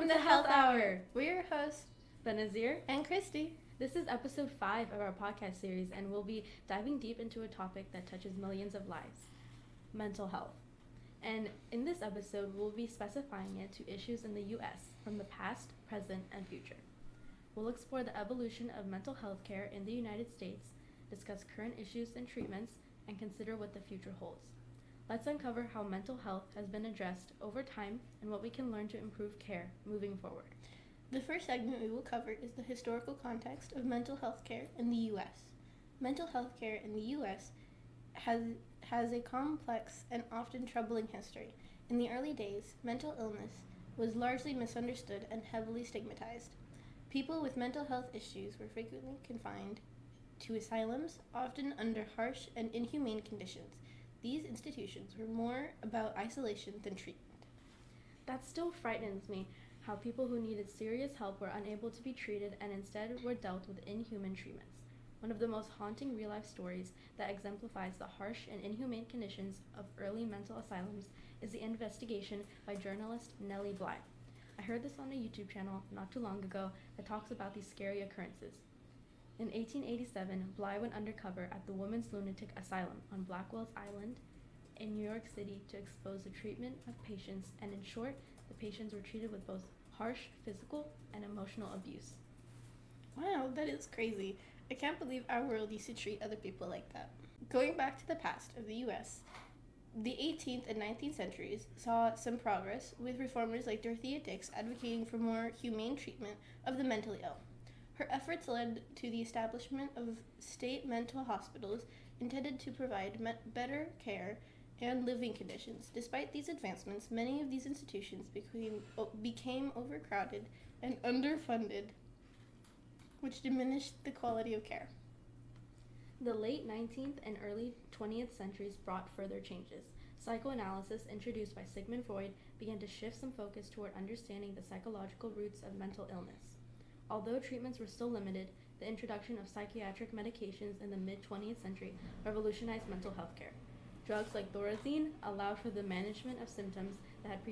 Welcome to Health Hour. We're your hosts, Benazir and Christy. This is episode 5 of our podcast series, and we'll be diving deep into a topic that touches millions of lives, mental health. And in this episode, we'll be specifying it to issues in the U.S. from the past, present, and future. We'll explore the evolution of mental health care in the United States, discuss current issues and treatments, and consider what the future holds. Let's uncover how mental health has been addressed over time and what we can learn to improve care moving forward. The first segment we will cover is the historical context of mental health care in the U.S. Mental health care in the U.S. has a complex and often troubling history. In the early days, mental illness was largely misunderstood and heavily stigmatized. People with mental health issues were frequently confined to asylums, often under harsh and inhumane conditions. These institutions were more about isolation than treatment. That still frightens me, how people who needed serious help were unable to be treated and instead were dealt with inhuman treatments. One of the most haunting real-life stories that exemplifies the harsh and inhumane conditions of early mental asylums is the investigation by journalist Nellie Bly. I heard this on a YouTube channel not too long ago that talks about these scary occurrences. In 1887, Bly went undercover at the Women's Lunatic Asylum on Blackwell's Island in New York City to expose the treatment of patients, and in short, the patients were treated with both harsh physical and emotional abuse. Wow, that is crazy. I can't believe our world used to treat other people like that. Going back to the past of the U.S., the 18th and 19th centuries saw some progress, with reformers like Dorothea Dix advocating for more humane treatment of the mentally ill. Her efforts led to the establishment of state mental hospitals intended to provide better care and living conditions. Despite these advancements, many of these institutions became overcrowded and underfunded, which diminished the quality of care. The late 19th and early 20th centuries brought further changes. Psychoanalysis, introduced by Sigmund Freud, began to shift some focus toward understanding the psychological roots of mental illness. Although treatments were still limited, the introduction of psychiatric medications in the mid-20th century revolutionized mental health care. Drugs like Thorazine allowed for the management of symptoms that had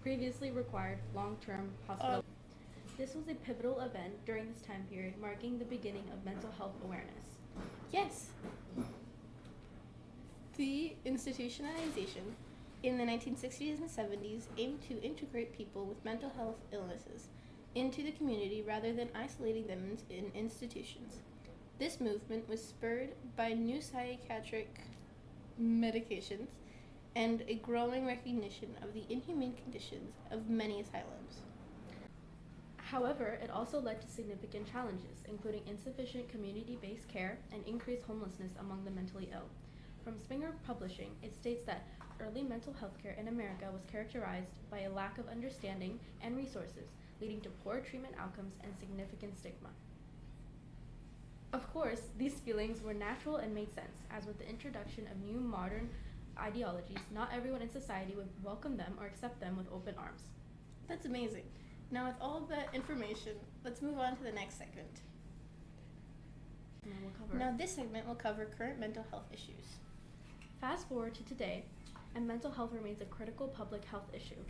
previously required long-term hospital. This was a pivotal event during this time period, marking the beginning of mental health awareness. Yes. The institutionalization in the 1960s and 70s aimed to integrate people with mental health illnesses into the community rather than isolating them in institutions. This movement was spurred by new psychiatric medications and a growing recognition of the inhumane conditions of many asylums. However, it also led to significant challenges, including insufficient community-based care and increased homelessness among the mentally ill. From Springer Publishing, it states that early mental health care in America was characterized by a lack of understanding and resources, leading to poor treatment outcomes and significant stigma. Of course, these feelings were natural and made sense, as with the introduction of new modern ideologies, not everyone in society would welcome them or accept them with open arms. That's amazing. Now, with all of that information, let's move on to the next segment. Now, this segment will cover current mental health issues. Fast forward to today, and mental health remains a critical public health issue.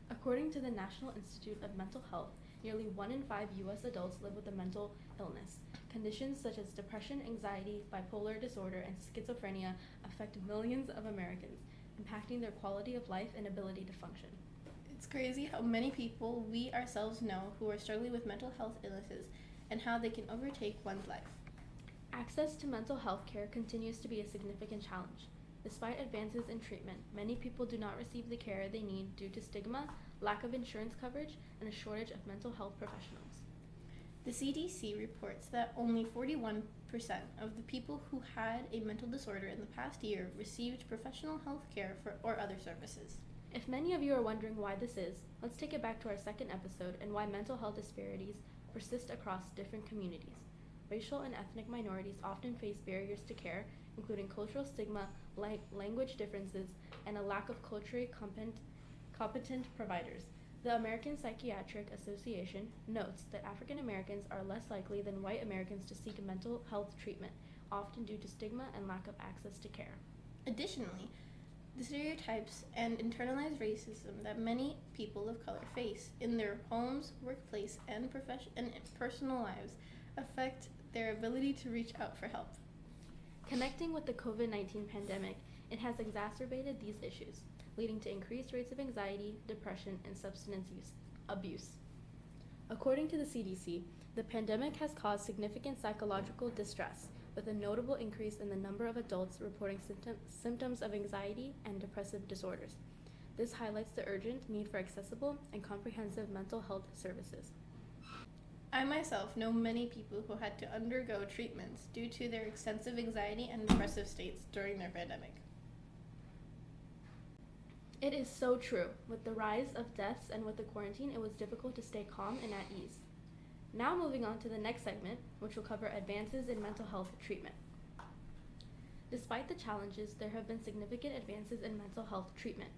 According to the National Institute of Mental Health, nearly 1 in 5 U.S. adults live with a mental illness. Conditions such as depression, anxiety, bipolar disorder, and schizophrenia affect millions of Americans, impacting their quality of life and ability to function. It's crazy how many people we ourselves know who are struggling with mental health illnesses and how they can overtake one's life. Access to mental health care continues to be a significant challenge. Despite advances in treatment, many people do not receive the care they need due to stigma, lack of insurance coverage, and a shortage of mental health professionals. The CDC reports that only 41% of the people who had a mental disorder in the past year received professional health care or other services. If many of you are wondering why this is, let's take it back to our second episode and why mental health disparities persist across different communities. Racial and ethnic minorities often face barriers to care, including cultural stigma, language differences, and a lack of culturally competent providers. The American Psychiatric Association notes that African Americans are less likely than white Americans to seek mental health treatment, often due to stigma and lack of access to care. Additionally, the stereotypes and internalized racism that many people of color face in their homes, workplace, and personal lives affect their ability to reach out for help. Connecting with the COVID-19 pandemic, it has exacerbated these issues, leading to increased rates of anxiety, depression, and substance abuse. According to the CDC, the pandemic has caused significant psychological distress, with a notable increase in the number of adults reporting symptoms of anxiety and depressive disorders. This highlights the urgent need for accessible and comprehensive mental health services. I myself know many people who had to undergo treatments due to their extensive anxiety and depressive states during their pandemic. It is so true. With the rise of deaths and with the quarantine, it was difficult to stay calm and at ease. Now moving on to the next segment, which will cover advances in mental health treatment. Despite the challenges, there have been significant advances in mental health treatment.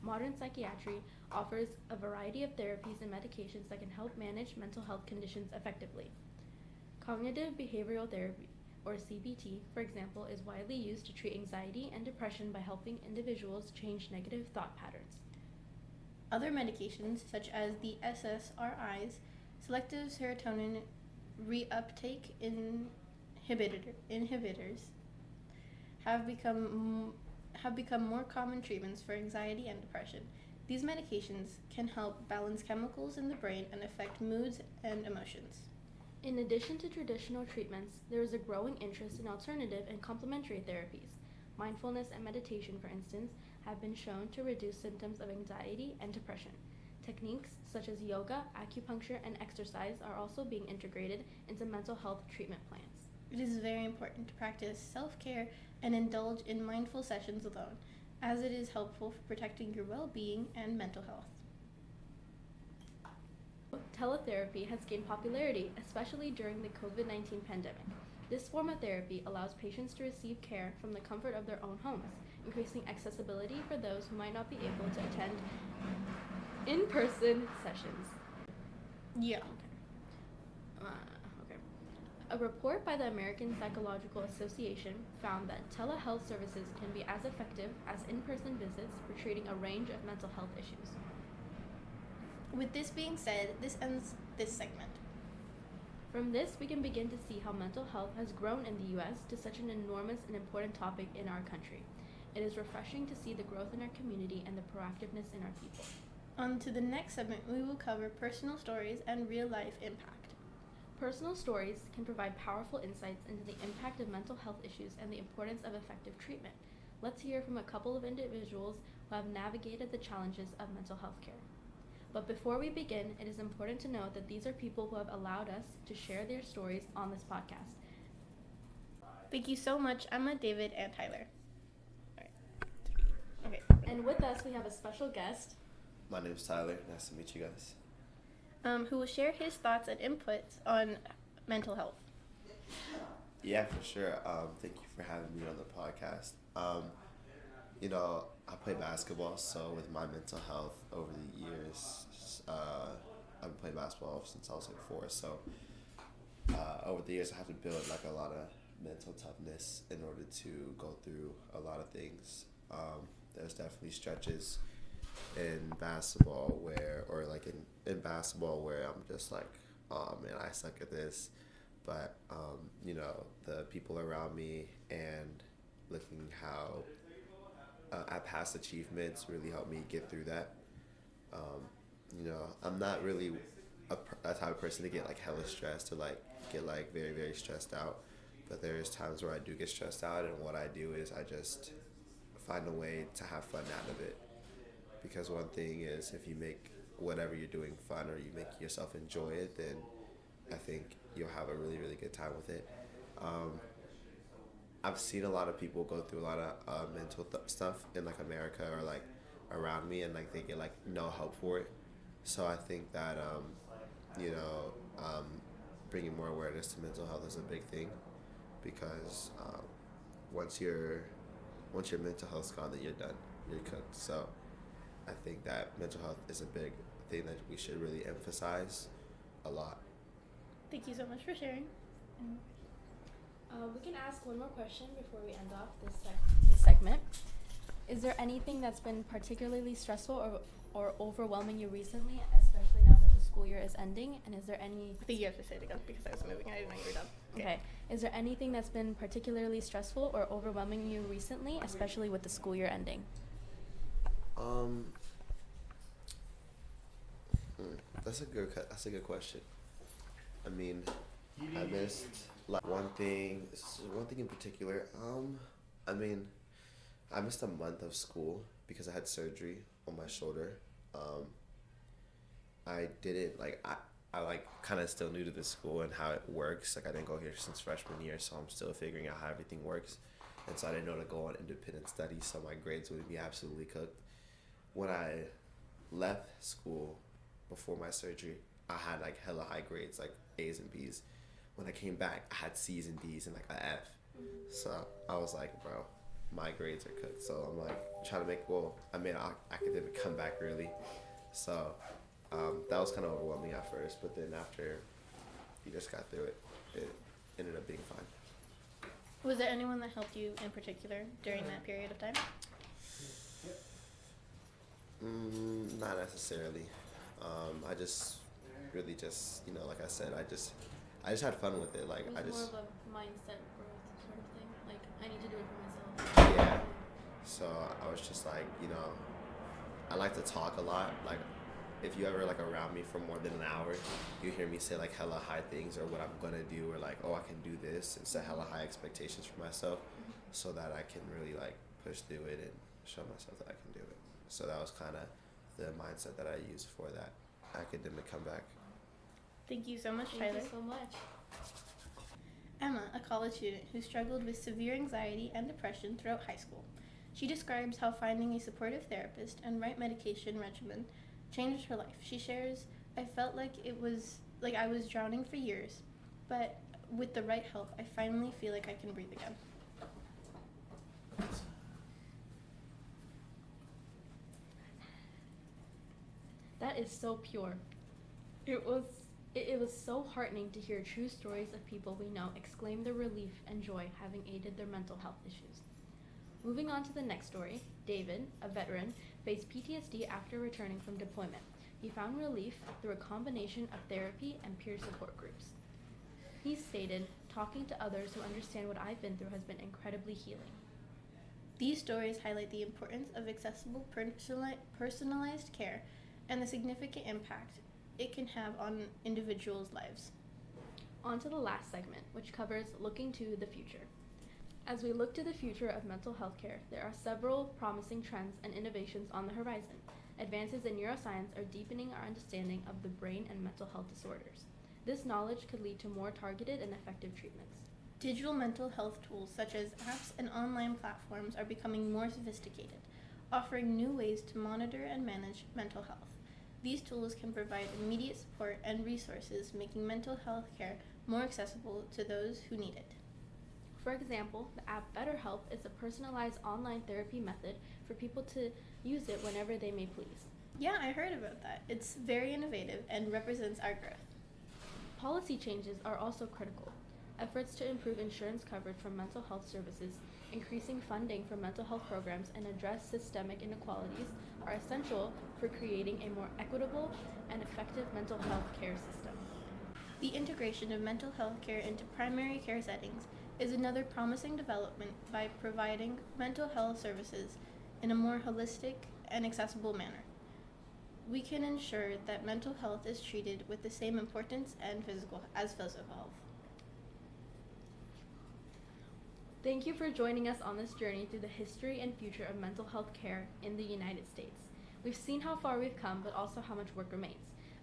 Modern psychiatry offers a variety of therapies and medications that can help manage mental health conditions effectively. Cognitive behavioral therapy, or CBT, for example, is widely used to treat anxiety and depression by helping individuals change negative thought patterns. Other medications, such as the SSRIs, selective serotonin reuptake inhibitors, have become more common treatments for anxiety and depression. These medications can help balance chemicals in the brain and affect moods and emotions. In addition to traditional treatments, there is a growing interest in alternative and complementary therapies. Mindfulness and meditation, for instance, have been shown to reduce symptoms of anxiety and depression. Techniques such as yoga, acupuncture, and exercise are also being integrated into mental health treatment plans. It is very important to practice self-care and indulge in mindful sessions alone, as it is helpful for protecting your well-being and mental health. Teletherapy has gained popularity, especially during the COVID-19 pandemic. This form of therapy allows patients to receive care from the comfort of their own homes, increasing accessibility for those who might not be able to attend in-person sessions. Yeah. Okay. A report by the American Psychological Association found that telehealth services can be as effective as in-person visits for treating a range of mental health issues. With this being said, this ends this segment. From this, we can begin to see how mental health has grown in the U.S. to such an enormous and important topic in our country. It is refreshing to see the growth in our community and the proactiveness in our people. On to the next segment, we will cover personal stories and real-life impact. Personal stories can provide powerful insights into the impact of mental health issues and the importance of effective treatment. Let's hear from a couple of individuals who have navigated the challenges of mental health care. But before we begin, it is important to note that these are people who have allowed us to share their stories on this podcast. Thank you so much, Emma, David, and Tyler. All right. Okay. And with us, we have a special guest. My name's Tyler. Nice to meet you guys. Who will share his thoughts and inputs on mental health. Yeah, for sure. Thank you for having me on the podcast. I play basketball, so with my mental health over the years, I've been playing basketball since I was like 4. So over the years, I had to build like a lot of mental toughness in order to go through a lot of things. There's definitely stretches in basketball in basketball where I'm just like, oh man, I suck at this. But, the people around me and looking how at past achievements really helped me get through that. I'm not really a type of person to get like hella stressed or like get like very, very stressed out. But there's times where I do get stressed out, and what I do is I just find a way to have fun out of it. Because one thing is, if you make whatever you're doing fun or you make yourself enjoy it, then I think you'll have a really, really good time with it. I've seen a lot of people go through a lot of mental stuff in like America or like around me, and like they get like no help for it. So I think that bringing more awareness to mental health is a big thing, because once your mental health's gone, then you're done. You're cooked. So I think that mental health is a big thing that we should really emphasize a lot. Thank you so much for sharing. We can ask one more question before we end off this segment. Is there anything that's been particularly stressful or overwhelming you recently, especially now that the school year is ending? And is there any... I think you have to say it again because I was moving. I didn't know you were done. Okay. Is there anything that's been particularly stressful or overwhelming you recently, especially with the school year ending? That's a good question. I mean, I missed like one thing in particular. I mean, I missed a month of school because I had surgery on my shoulder. I didn't I like kind of still new to the school and how it works. Like I didn't go here since freshman year, so I'm still figuring out how everything works. And so I didn't know to go on independent studies, so my grades would be absolutely cooked. When I left school before my surgery, I had like hella high grades, like A's and B's. When I came back, I had C's and D's and like an F. So I was like, bro, my grades are cooked. So I'm like trying to I made an academic comeback really. So that was kind of overwhelming at first, but then after you just got through it, it ended up being fine. Was there anyone that helped you in particular during that period of time? Not necessarily. I just really just, like I said, I just had fun with it. Like It was I just more of a mindset growth sort of thing. Like, I need to do it for myself. yeah. So I was just like, I like to talk a lot. Like if you ever like around me for more than an hour, you hear me say like hella high things or what I'm gonna do or like, oh, I can do this, and set hella high expectations for myself so that I can really like push through it and show myself that I can do it. So that was kind of the mindset that I used for that academic comeback. Thank you so much, Thank Tyler. you so much. Emma, a college student who struggled with severe anxiety and depression throughout high school. She describes how finding a supportive therapist and right medication regimen changed her life. She shares, I felt like I was drowning for years, but with the right help, I finally feel like I can breathe again. That is so pure. It was so heartening to hear true stories of people we know exclaim their relief and joy having aided their mental health issues. Moving on to the next story, David, a veteran, faced PTSD after returning from deployment. He found relief through a combination of therapy and peer support groups. He stated, talking to others who understand what I've been through has been incredibly healing. These stories highlight the importance of accessible personalized care and the significant impact it can have on individuals' lives. On to the last segment, which covers looking to the future. As we look to the future of mental health care, there are several promising trends and innovations on the horizon. Advances in neuroscience are deepening our understanding of the brain and mental health disorders. This knowledge could lead to more targeted and effective treatments. Digital mental health tools such as apps and online platforms are becoming more sophisticated, offering new ways to monitor and manage mental health. These tools can provide immediate support and resources, making mental health care more accessible to those who need it. For example, the app BetterHelp is a personalized online therapy method for people to use it whenever they may please. Yeah, I heard about that. It's very innovative and represents our growth. Policy changes are also critical. Efforts to improve insurance coverage for mental health services, increasing funding for mental health programs, and address systemic inequalities are essential for creating a more equitable and effective mental health care system. The integration of mental health care into primary care settings is another promising development by providing mental health services in a more holistic and accessible manner. We can ensure that mental health is treated with the same importance and physical health. Thank you for joining us on this journey through the history and future of mental health care in the United States. We've seen how far we've come, but also how much work remains.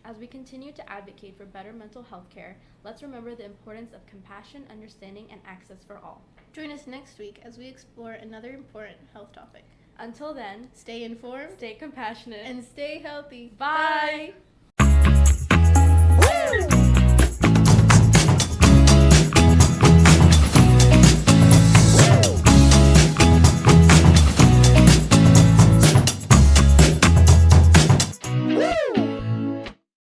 As we continue to advocate for better mental health care, let's remember the importance of compassion, understanding, and access for all. Join us next week as we explore another important health topic. Until then, Stay informed, stay compassionate, and stay healthy. bye!